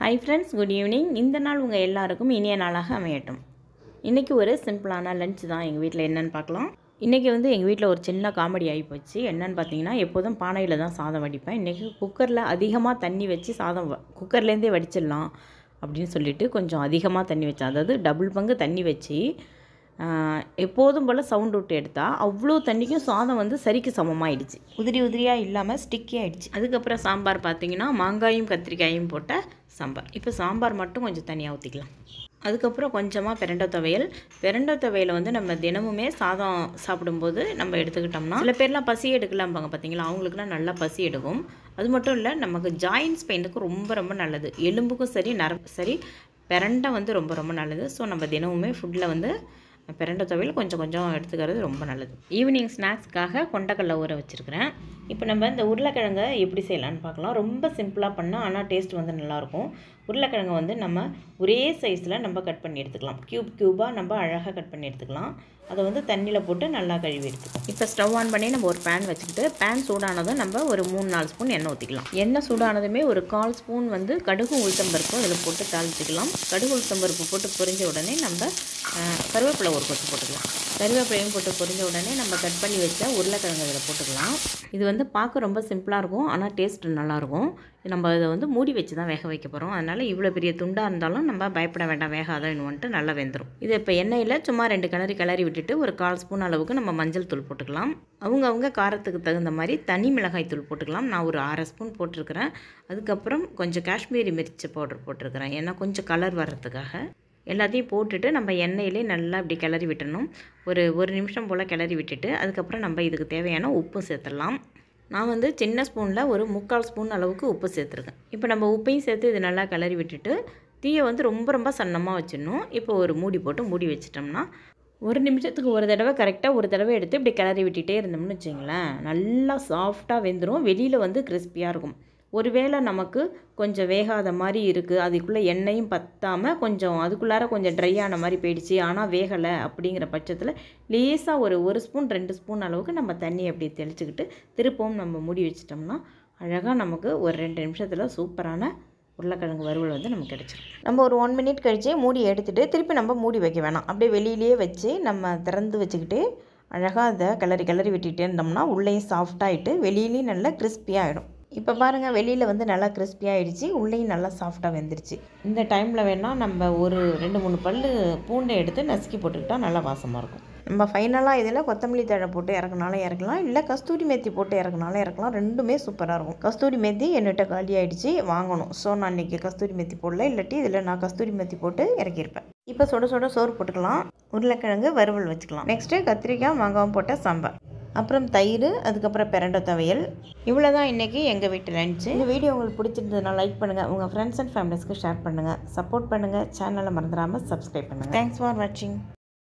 Hi friends, good evening. இந்த நாள் உங்கள் எல்லாருக்கும் இனிய நாளாக அமையட்டும். இன்றைக்கி ஒரு சிம்பிளான லஞ்ச் தான் எங்கள் வீட்டில் என்னென்னு பார்க்கலாம். இன்றைக்கி எங்கள் வீட்டில் ஒரு சின்ன காமெடி ஆகி போச்சு. என்னென்னு பார்த்தீங்கன்னா, எப்போதும் பானையில் தான் சாதம் வடிப்பேன். இன்றைக்கி குக்கரில் அதிகமாக தண்ணி வச்சு சாதம் குக்கர்லேருந்தே வடிச்சிடலாம் அப்படின்னு சொல்லிவிட்டு கொஞ்சம் அதிகமாக தண்ணி வச்சேன். அதாவது டபுள் பங்கு தண்ணி வச்சு எப்போதும் போல் சவுண்ட் விட்டு எடுத்தால் அவ்வளோ தண்ணிக்கும் சாதம் சரிக்கு சமமாகிடுச்சு. உதிரி உதிரியாக இல்லாமல் ஸ்டிக்கி ஆகிடுச்சு. அதுக்கப்புறம் சாம்பார் பார்த்திங்கன்னா மாங்காயும் கத்திரிக்காயும் போட்ட சாம்பார். இப்போ சாம்பார் மட்டும் கொஞ்சம் தனியாக ஊற்றிக்கலாம். அதுக்கப்புறம் கொஞ்சமாக பிரண்டை துவையலை நம்ம தினமுமே சாதம் சாப்பிடும்போது நம்ம எடுத்துக்கிட்டோம்னா, சில பேர்லாம் பசி எடுக்கலாம்பாங்க பார்த்தீங்களா, அவங்களுக்குலாம் நல்லா பசி எடுக்கும். அது மட்டும் இல்லை, நமக்கு ஜாயின்ஸ் பெயினுக்கு ரொம்ப ரொம்ப நல்லது. எலும்புக்கும் சரி நரம்பு சரி பிரண்டை ரொம்ப ரொம்ப நல்லது. ஸோ நம்ம தினமுமே ஃபுட்டில் பிரண்டை துவையல் கொஞ்சம் கொஞ்சம் எடுத்துக்கிறது ரொம்ப நல்லது. ஈவினிங் ஸ்நாக்ஸ்க்காக கொண்டக்கடலை ஊற வச்சுருக்கிறேன். இப்போ நம்ம இந்த உருளைக்கிழங்கை எப்படி செய்யலான்னு பார்க்கலாம். ரொம்ப சிம்பிளாக பண்ணால் ஆனால் டேஸ்ட் நல்லாயிருக்கும். உருளைக்கிழங்கை நம்ம ஒரே சைஸில் நம்ம கட் பண்ணி எடுத்துக்கலாம். க்யூபாக நம்ம அழகாக கட் பண்ணி எடுத்துக்கலாம். அதை தண்ணியில் போட்டு நல்லா கழுவி எடுத்துக்கலாம். இப்போ ஸ்டவ் ஆன் பண்ணி நம்ம ஒரு பேன் வச்சுக்கிட்டு, பேன் சூடானதும் நம்ம ஒரு 3-4 ஸ்பூன் எண்ணெய் ஊற்றிக்கலாம். எண்ணெய் சூடானதுமே ஒரு 1/4 ஸ்பூன் கடுகு உளுத்தம்பருப்பு அதில் போட்டு தாளிச்சிக்கலாம். கடுகு உளுத்தம்பருப்பு போட்டு பொரிஞ்ச உடனே நம்ம கருவேப்பிலை ஒரு கொத்து போட்டுக்கலாம். கருவேப்பிலையும் போட்டு பொரிஞ்ச உடனே நம்ம கட் பண்ணி வச்ச உருளைக்கிழங்கு இதில் போட்டுக்கலாம். இது பார்க்க ரொம்ப சிம்பிளாக இருக்கும், ஆனால் டேஸ்ட் நல்லாயிருக்கும். நம்ம இதை மூடி வச்சு தான் வேக வைக்க போகிறோம். அதனால் இவ்வளோ பெரிய துண்டாக இருந்தாலும் நம்ம பயப்பட வேண்டாம், வேகாதன்னுட்டு நல்லா வெந்துடும். இது இப்போ எண்ணெயில் சும்மா 2 கிளறி விட்டுட்டு ஒரு 1/4 ஸ்பூன் அளவுக்கு நம்ம மஞ்சள் தூள் போட்டுக்கலாம். அவங்க காரத்துக்கு தகுந்த மாதிரி தனி மிளகாய் தூள் போட்டுக்கலாம். நான் ஒரு 1/2 ஸ்பூன் போட்டிருக்கிறேன். அதுக்கப்புறம் கொஞ்சம் காஷ்மீரி மிர்ச்சி பவுடர் போட்டிருக்கிறேன், ஏன்னா கொஞ்சம் கலர் வர்றதுக்காக. எல்லாத்தையும் போட்டுட்டு நம்ம எண்ணெயிலே நல்லா இப்படி கிளறி விட்டணும். ஒரு நிமிஷம் போல் கிளறி விட்டுட்டு அதுக்கப்புறம் நம்ம இதுக்கு தேவையான உப்பு சேர்த்துடலாம். நான் சின்ன ஸ்பூனில் ஒரு 3/4 ஸ்பூன் அளவுக்கு உப்பு சேர்த்துருக்கேன். இப்போ நம்ம உப்பையும் சேர்த்து இது நல்லா கிளறி விட்டுட்டு தீயை ரொம்ப ரொம்ப சன்னமாக வச்சிடணும். இப்போ ஒரு மூடி போட்டு மூடி வச்சிட்டோம்னா ஒரு நிமிஷத்துக்கு ஒரு தடவை கரெக்டாக ஒரு தடவை எடுத்து இப்படி கிளறி விட்டுட்டே இருந்தோம்னு வச்சிங்களேன், நல்லா சாஃப்டாக வெந்துடும். வெளியில் கிறிஸ்பியாக இருக்கும். ஒருவேளை நமக்கு கொஞ்சம் வேகாத மாதிரி இருக்குது, அதுக்குள்ளே எண்ணெயும் பற்றாமல் கொஞ்சம் அதுக்குள்ளார கொஞ்சம் ட்ரை ஆன மாதிரி போயிடுச்சு, ஆனால் வேகலை அப்படிங்கிற பட்சத்தில் லேசாக ஒரு ஸ்பூன் 2 ஸ்பூன் அளவுக்கு நம்ம தண்ணி அப்படி தெளிச்சுக்கிட்டு திருப்பவும் நம்ம மூடி வச்சிட்டோம்னா அழகாக நமக்கு ஒரு 2 நிமிஷத்தில் சூப்பரான உருளைக்கிழங்கு வறுவல் நமக்கு கிடச்சிடும். நம்ம ஒரு 1 மினிட் கழித்து மூடி எடுத்துகிட்டு திருப்பி நம்ம மூடி வைக்க வேணாம். அப்படியே வெளியிலேயே வச்சு நம்ம திறந்து வச்சுக்கிட்டு அழகாக அதை கிளறி விட்டுகிட்டே இருந்தோம்னா உள்ளேயும் சாஃப்டாகிட்டு வெளியிலேயும் நல்லா கிறிஸ்பியாகிடும். இப்போ பாருங்கள், வெளியில் நல்லா கிறிஸ்பியாகிடுச்சு, உள்ளேயும் நல்லா சாஃப்டாக வெந்துருச்சு. இந்த டைமில் வேணால் நம்ம ஒரு 2-3 பல் பூண்டை எடுத்து நசுக்கி போட்டுக்கிட்டால் நல்லா வாசமாக இருக்கும். நம்ம ஃபைனலாக இதில் கொத்தமல்லி தழை போட்டு இறக்குனாலும் இறக்கலாம், இல்லை கஸ்தூரி மேத்தி போட்டு இறக்குனாலும் இறக்கலாம். ரெண்டுமே சூப்பராக இருக்கும். கஸ்தூரி மேத்தி என்கிட்ட காலி ஆகிடுச்சு, வாங்கணும். ஸோ நான் இன்றைக்கி கஸ்தூரி மேத்தி போடல, இல்லாட்டி இதில் நான் கஸ்தூரி மேத்தி போட்டு இறக்கியிருப்பேன். இப்போ சுட சோறு போட்டுக்கலாம். உருளைக்கிழங்கு வறுவல் வச்சுக்கலாம். நெக்ஸ்ட்டு கத்திரிக்காய் மாங்காவும் போட்ட சாம்பார், அப்புறம் தயிர், அதுக்கப்புறம் பிரண்டை துவையல். இவ்வளோ தான் இன்றைக்கி எங்கள் வீட்டு லஞ்சு. இந்த வீடியோ உங்களுக்கு பிடிச்சிருந்ததுனா லைக் பண்ணுங்கள், உங்கள் ஃப்ரெண்ட்ஸ் அண்ட் ஃபேமிலிஸ்க்கு ஷேர் பண்ணுங்கள், சப்போர்ட் பண்ணுங்கள். சேனலை மறந்துடாமல் சப்ஸ்கிரைப் பண்ணுங்கள். தேங்க்ஸ் ஃபார் வாட்சிங்.